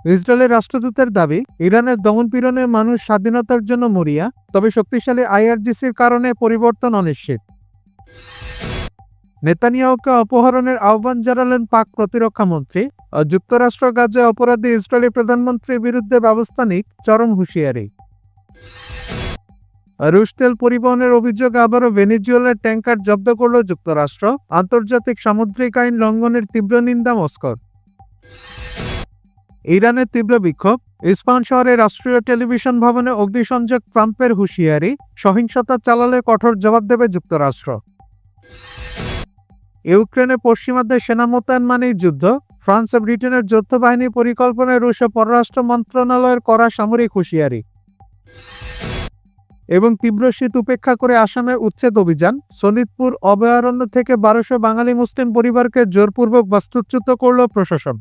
ইসরায়েলের রাষ্ট্রদূতের দাবি, ইরানের দমনপীড়নে মানুষ স্বাধীনতার জন্য মরিয়া, তবে শক্তিশালী আইআরজিসির কারণে পরিবর্তন অনিশ্চিত। নেতানিয়াহুকে অপহরণের আহ্বান জানালেন পাক প্রতিরক্ষামন্ত্রী। যুক্তরাষ্ট্র গাজায় অপরাধী ইসরায়েলি প্রধানমন্ত্রীর বিরুদ্ধে ব্যবস্থা নিক, চরম হুঁশিয়ারি। রুশ তেল পরিবহনের অভিযোগে আবারও ভেনেজুয়েলার ট্যাঙ্কার জব্দ করল যুক্তরাষ্ট্র। আন্তর্জাতিক সামুদ্রিক আইন লঙ্ঘনের তীব্র নিন্দা মস্কোর। ইরানের তীব্র বিক্ষোভ, ইস্পাহান শহরে রাষ্ট্রীয় টেলিভিশন ভবনে অগ্নিসংযোগ, ট্রাম্পের হুঁশিয়ারি, সহিংসতা চালালে কঠোর জবাব দেবে যুক্তরাষ্ট্র। ইউক্রেনে পশ্চিমাদের সেনা মোতায়েন মানেই যুদ্ধ, ফ্রান্স ও ব্রিটেনের যৌথ বাহিনী পরিকল্পনায় রুশ পররাষ্ট্র মন্ত্রণালয়ের করা সামরিক হুঁশিয়ারি। এবং তীব্র শীত উপেক্ষা করে আসামে উচ্ছেদ অভিযান, সনিতপুর অভয়ারণ্য থেকে 1200 বাঙালি মুসলিম পরিবারকে জোরপূর্বক বাস্তুচ্যুত করল প্রশাসন।